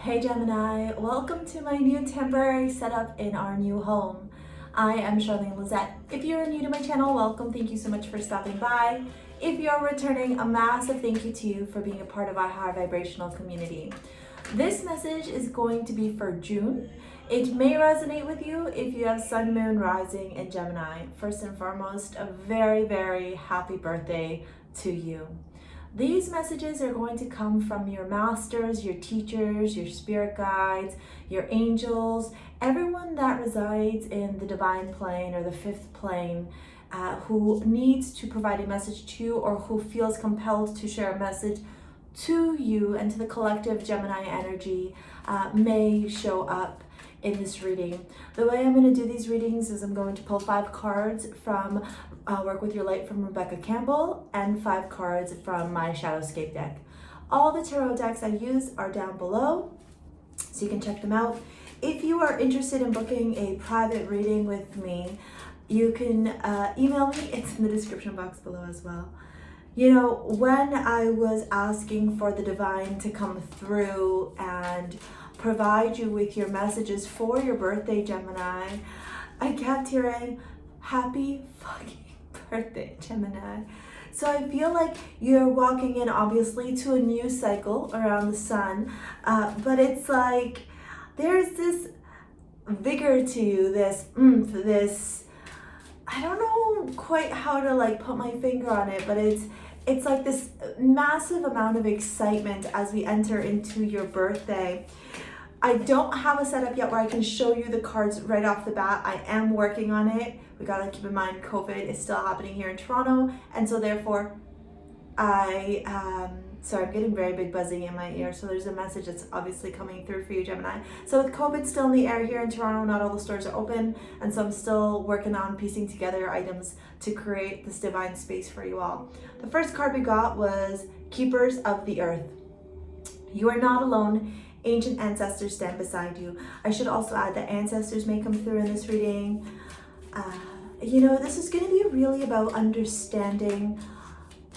Hey Gemini, welcome to my new temporary setup in our new home. I am Charlene Lizette. If you're new to my channel, welcome. Thank you so much for stopping by. If you're returning, a massive thank you to you for being a part of our high vibrational community. This message is going to be for June. It may resonate with you if you have Sun, Moon, Rising in Gemini. First and foremost, a very, very happy birthday to you. These messages are going to come from your masters, your teachers, your spirit guides, your angels, everyone that resides in the divine plane or the fifth plane who needs to provide a message to you or who feels compelled to share a message to you and to the collective Gemini energy may show up in this reading. The way I'm going to do these readings is I'm going to pull 5 cards from Work With Your Light from Rebecca Campbell and 5 cards from my Shadowscape deck. All the tarot decks I use are down below, so you can check them out. If you are interested in booking a private reading with me, you can email me. It's in the description box below as well. You know, when I was asking for the divine to come through and provide you with your messages for your birthday, Gemini, I kept hearing, happy fucking birthday, Gemini. So I feel like you're walking in, obviously, to a new cycle around the sun, but it's like there's this vigor to you, this oomph, this, I don't know quite how to like put my finger on it, but it's like this massive amount of excitement as we enter into your birthday. I don't have a setup yet where I can show you the cards right off the bat. I am working on it. We gotta keep in mind COVID is still happening here in Toronto, and so therefore sorry, I'm getting very big buzzing in my ear, so there's a message that's obviously coming through for you, Gemini. So with COVID still in the air here in Toronto, not all the stores are open, and so I'm still working on piecing together items to create this divine space for you all. The first card we got was Keepers of the Earth. You are not alone. Ancient ancestors stand beside you. I should also add that ancestors may come through in this reading. You know, this is going to be really about understanding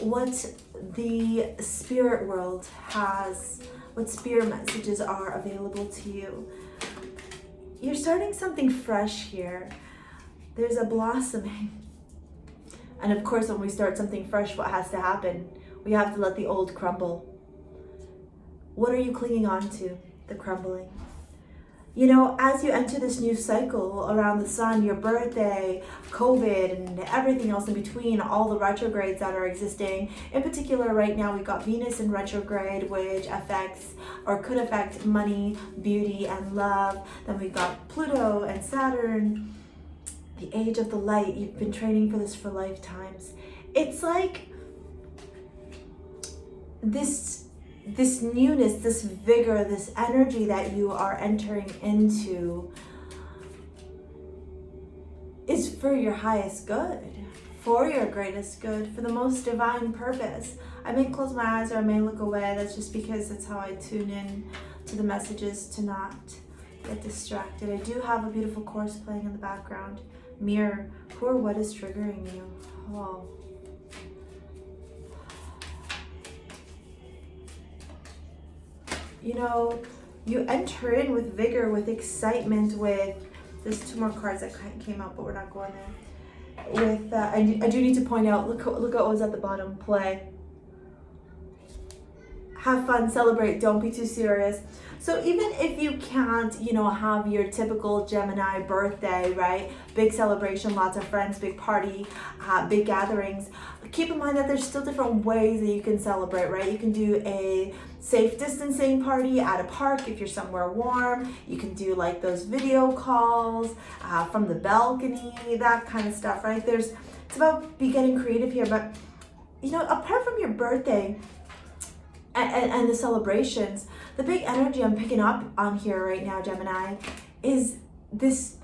what the spirit world has, what spirit messages are available to you. You're starting something fresh here. There's a blossoming. And of course, when we start something fresh, what has to happen? We have to let the old crumble. What are you clinging on to? The crumbling. You know, as you enter this new cycle around the sun, your birthday, COVID, and everything else in between, all the retrogrades that are existing. In particular, right now, we got Venus in retrograde, which affects or could affect money, beauty, and love. Then we've got Pluto and Saturn, the age of the light. You've been training for this for lifetimes. It's like this newness, this vigor, this energy that you are entering into is for your highest good, for your greatest good, for the most divine purpose. I may close my eyes or I may look away. That's just because that's how I tune in to the messages to not get distracted. I do have a beautiful chorus playing in the background. Mirror, who or what is triggering you? Oh. You know, you enter in with vigor, with excitement, with, there's 2 more cards that came out, but we're not going there. With, I do need to point out, look what was at the bottom, play. Have fun, celebrate, don't be too serious. So even if you can't, you know, have your typical Gemini birthday, right? Big celebration, lots of friends, big party, big gatherings. Keep in mind that there's still different ways that you can celebrate, right? You can do a safe distancing party at a park if you're somewhere warm. You can do like those video calls from the balcony, that kind of stuff, right? It's about getting creative here, but you know, apart from your birthday, and the celebrations, the big energy I'm picking up on here right now, Gemini, is this,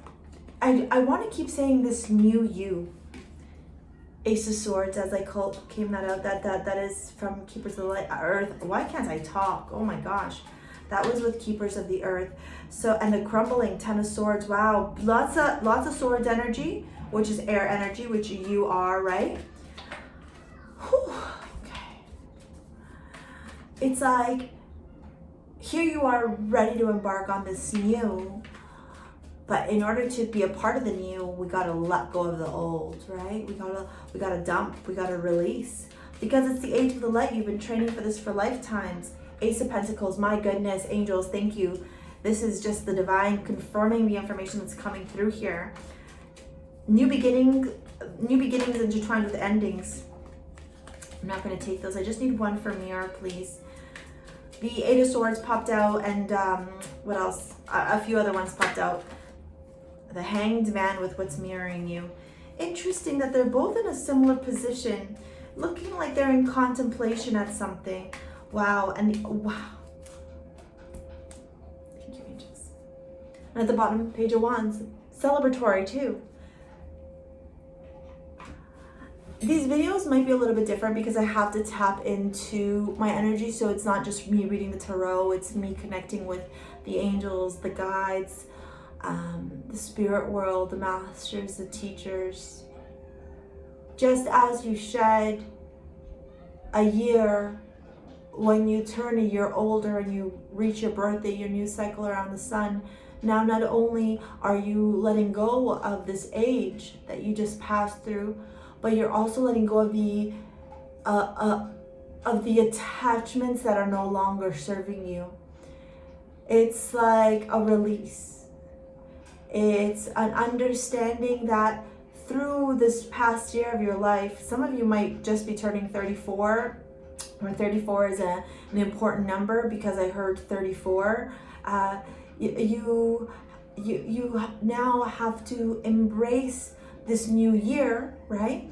I want to keep saying this new you. Ace of Swords, as I came that out, that is from Keepers of the Light, Earth. Why can't I talk? Oh my gosh. That was with Keepers of the Earth. So, and the crumbling, 10 of Swords, wow. Lots of swords energy, which is air energy, which you are, right? Whew. It's like here you are ready to embark on this new. But in order to be a part of the new, we gotta let go of the old, right? We gotta dump, we gotta release. Because it's the age of the light. You've been training for this for lifetimes. Ace of Pentacles, my goodness, angels, thank you. This is just the divine confirming the information that's coming through here. New beginnings intertwined with endings. I'm not gonna take those. I just need one for mirror, please. The Eight of Swords popped out, and what else? A few other ones popped out. The Hanged Man with what's mirroring you. Interesting that they're both in a similar position, looking like they're in contemplation at something. Wow, and wow. Thank you, angels. And at the bottom, Page of Wands, celebratory too. These videos might be a little bit different because I have to tap into my energy, so it's not just me reading the tarot, it's me connecting with the angels, the guides, the spirit world, the masters, the teachers. Just as you shed a year when you turn a year older and you reach your birthday, your new cycle around the sun, now not only are you letting go of this age that you just passed through, but you're also letting go of the attachments that are no longer serving you. It's like a release. It's an understanding that through this past year of your life, some of you might just be turning 34, or 34 is an important number because I heard 34. You now have to embrace this new year, right?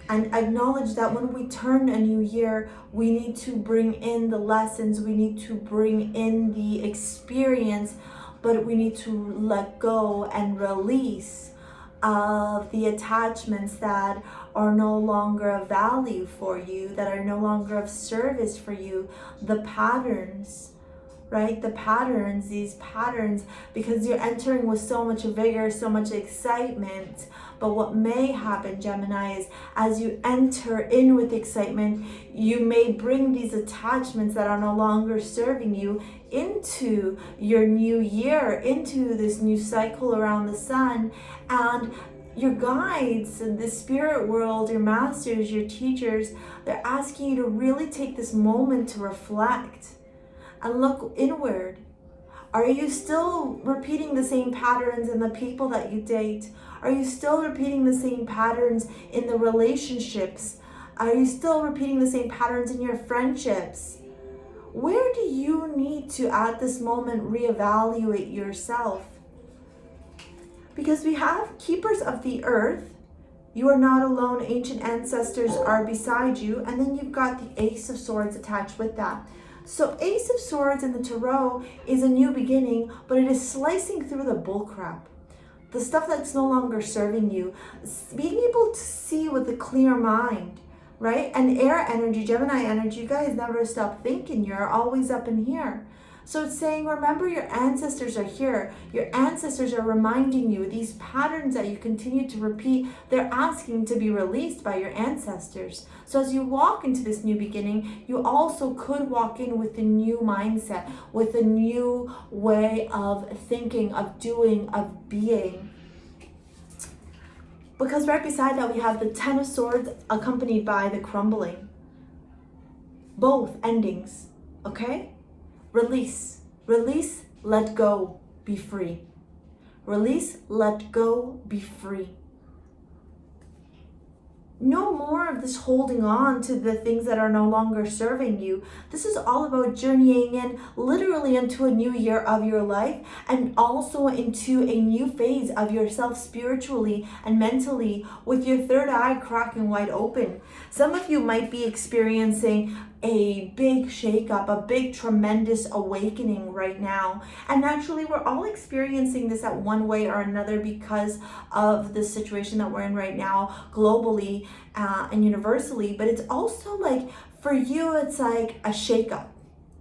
And acknowledge that when we turn a new year, we need to bring in the lessons, we need to bring in the experience, but we need to let go and release of the attachments that are no longer of value for you, that are no longer of service for you, the patterns, right? The patterns, these patterns, because you're entering with so much vigor, so much excitement. But what may happen, Gemini, is as you enter in with excitement, you may bring these attachments that are no longer serving you into your new year, into this new cycle around the sun. And your guides, the spirit world, your masters, your teachers, they're asking you to really take this moment to reflect and look inward. Are you still repeating the same patterns in the people that you date? Are you still repeating the same patterns in the relationships? Are you still repeating the same patterns in your friendships? Where do you need to, at this moment, reevaluate yourself? Because we have keepers of the earth. You are not alone. Ancient ancestors are beside you. And then you've got the Ace of Swords attached with that. So Ace of Swords in the Tarot is a new beginning, but it is slicing through the bullcrap. The stuff that's no longer serving you. Being able to see with a clear mind, right? And air energy, Gemini energy, you guys never stop thinking. You're always up in here. So it's saying, remember your ancestors are here. Your ancestors are reminding you these patterns that you continue to repeat, they're asking to be released by your ancestors. So as you walk into this new beginning, you also could walk in with a new mindset, with a new way of thinking, of doing, of being. Because right beside that, we have the Ten of Swords accompanied by the crumbling. Both endings, okay? Release, release, let go, be free. Release, let go, be free. No more of this holding on to the things that are no longer serving you. This is all about journeying in literally into a new year of your life and also into a new phase of yourself spiritually and mentally with your third eye cracking wide open. Some of you might be experiencing a big shakeup, a big tremendous awakening right now. And naturally, we're all experiencing this at one way or another because of the situation that we're in right now globally and universally. But it's also like, for you, it's like a shakeup,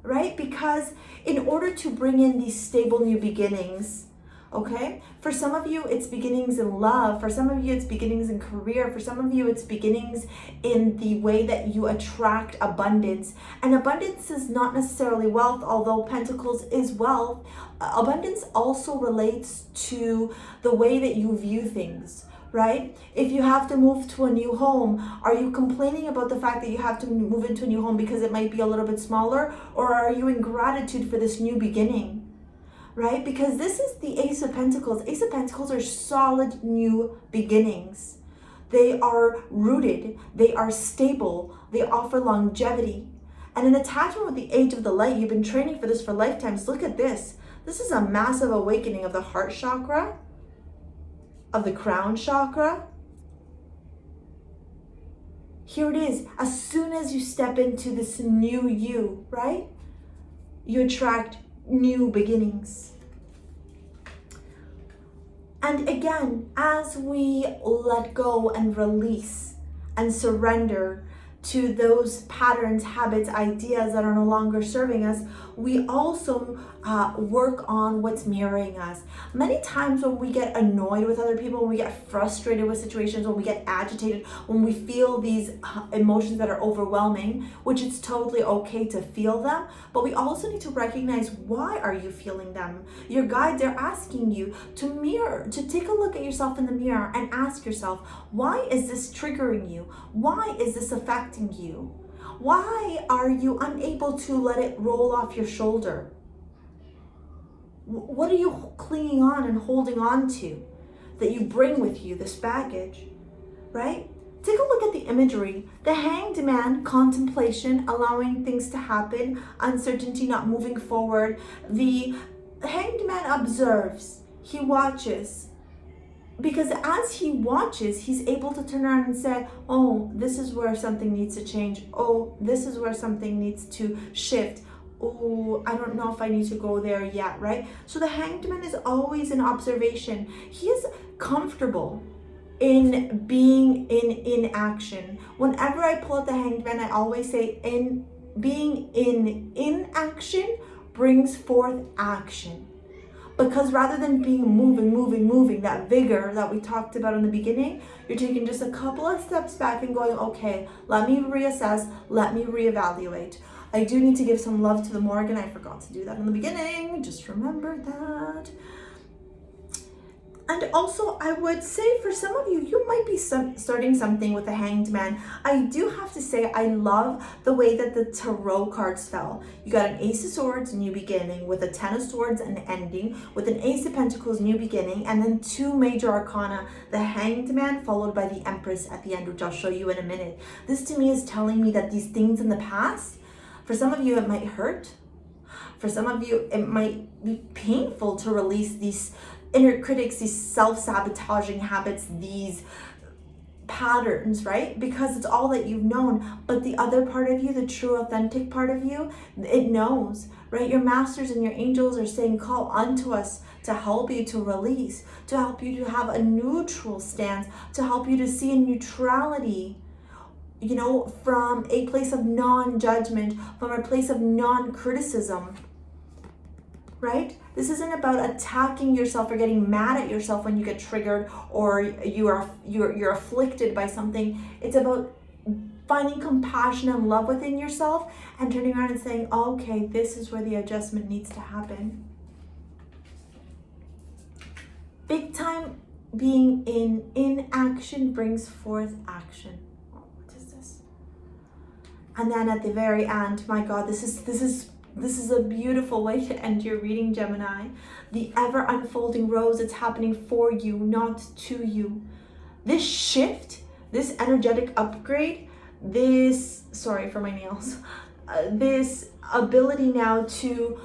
right? Because in order to bring in these stable new beginnings, Okay? For some of you, it's beginnings in love. For some of you, it's beginnings in career. For some of you, it's beginnings in the way that you attract abundance. And abundance is not necessarily wealth, although Pentacles is wealth. Abundance also relates to the way that you view things, right? If you have to move to a new home, are you complaining about the fact that you have to move into a new home because it might be a little bit smaller? Or are you in gratitude for this new beginning? Right? Because this is the Ace of Pentacles. Ace of Pentacles are solid new beginnings. They are rooted. They are stable. They offer longevity. And an attachment with the Age of the Light, you've been training for this for lifetimes. Look at this. This is a massive awakening of the heart chakra, of the crown chakra. Here it is. As soon as you step into this new you, right? You attract new beginnings. And again, as we let go and release and surrender to those patterns, habits, ideas that are no longer serving us, we also work on what's mirroring us. Many times when we get annoyed with other people, when we get frustrated with situations, when we get agitated, when we feel these emotions that are overwhelming, which it's totally okay to feel them, but we also need to recognize, why are you feeling them? Your guides are asking you to take a look at yourself in the mirror and ask yourself, why is this triggering you? Why is this affecting you? Why are you unable to let it roll off your shoulder? What are you clinging on and holding on to that you bring with you, this baggage, right? Take a look at the imagery. The Hanged Man, contemplation, allowing things to happen, uncertainty, not moving forward. The Hanged Man observes, he watches. Because as he watches, he's able to turn around and say, oh, this is where something needs to change. Oh, this is where something needs to shift. Oh, I don't know if I need to go there yet, right? So the Hanged Man is always in observation. He is comfortable in being in inaction. Whenever I pull out the Hanged Man, I always say, being in inaction brings forth action. Because rather than being moving, that vigor that we talked about in the beginning, you're taking just a couple of steps back and going, okay, let me reassess, let me reevaluate. I do need to give some love to the Morgan. I forgot to do that in the beginning. Just remember that. And also, I would say for some of you, you might be starting something with the Hanged Man. I do have to say, I love the way that the Tarot cards fell. You got an Ace of Swords, new beginning, with a Ten of Swords, an ending, with an Ace of Pentacles, new beginning, and then two major arcana, the Hanged Man followed by the Empress at the end, which I'll show you in a minute. This to me is telling me that these things in the past, for some of you, it might hurt. For some of you, it might be painful to release these inner critics, these self-sabotaging habits, these patterns, right? Because it's all that you've known. But the other part of you, the true authentic part of you, it knows, right? Your masters and your angels are saying, call unto us to help you to release, to help you to have a neutral stance, to help you to see a neutrality, you know, from a place of non-judgment, from a place of non-criticism, right? This isn't about attacking yourself or getting mad at yourself when you get triggered or you're afflicted by something. It's about finding compassion and love within yourself and turning around and saying, okay, this is where the adjustment needs to happen. Big time being in inaction brings forth action. Oh, what is this? And then at the very end, my God, this is a beautiful way to end your reading, Gemini. The ever unfolding rose, it's happening for you, not to you. This shift, this energetic upgrade, sorry for my nails, this ability now to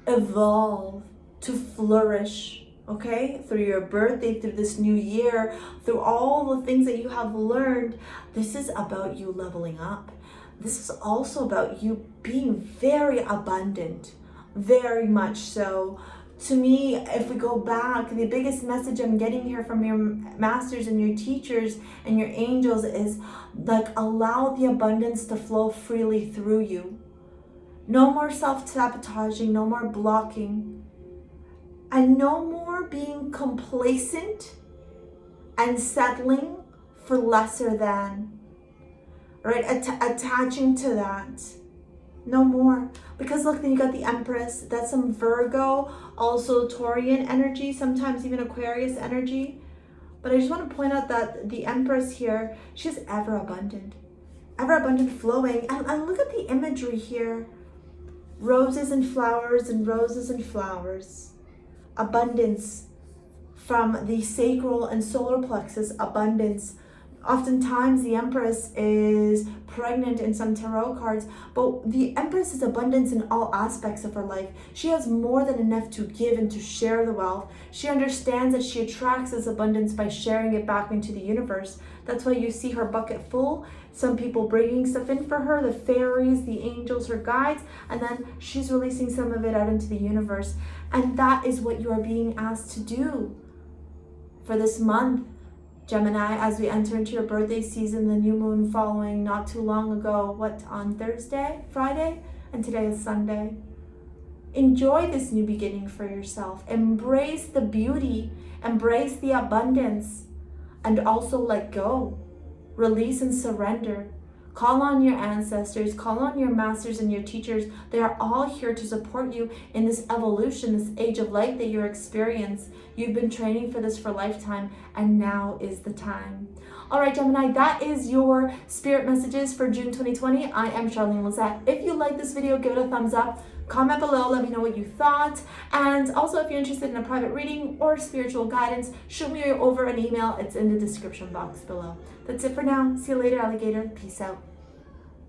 evolve, to flourish, okay? Through your birthday, through this new year, through all the things that you have learned, this is about you leveling up. This is also about you being very abundant, very much so. To me, if we go back, the biggest message I'm getting here from your masters and your teachers and your angels is like, allow the abundance to flow freely through you. No more self-sabotaging, no more blocking. And no more being complacent and settling for lesser than, right? Attaching to that. No more. Because look, then you got the Empress. That's some Virgo, also Taurian energy, sometimes even Aquarius energy. But I just want to point out that the Empress here, she's ever abundant flowing. And look at the imagery here. Roses and flowers and roses and flowers. Abundance from the sacral and solar plexus, abundance. Oftentimes the Empress is pregnant in some tarot cards, but the Empress is abundance in all aspects of her life. She has more than enough to give and to share the wealth. She understands that she attracts this abundance by sharing it back into the universe. That's why you see her bucket full. Some people bringing stuff in for her, the fairies, the angels, her guides, and then she's releasing some of it out into the universe. And that is what you are being asked to do for this month, Gemini, as we enter into your birthday season, the new moon following not too long ago, on Friday, and today is Sunday. Enjoy this new beginning for yourself. Embrace the beauty, embrace the abundance, and also let go. Release and surrender. Call on your ancestors, call on your masters and your teachers. They are all here to support you in this evolution, this age of light that you're experiencing. You've been training for this for a lifetime, and now is the time. All right, Gemini, that is your spirit messages for June 2020. I am Charlene Lizette. If you like this video, give it a thumbs up. Comment below, let me know what you thought. And also, if you're interested in a private reading or spiritual guidance, shoot me over an email. It's in the description box below. That's it for now. See you later, alligator. Peace out.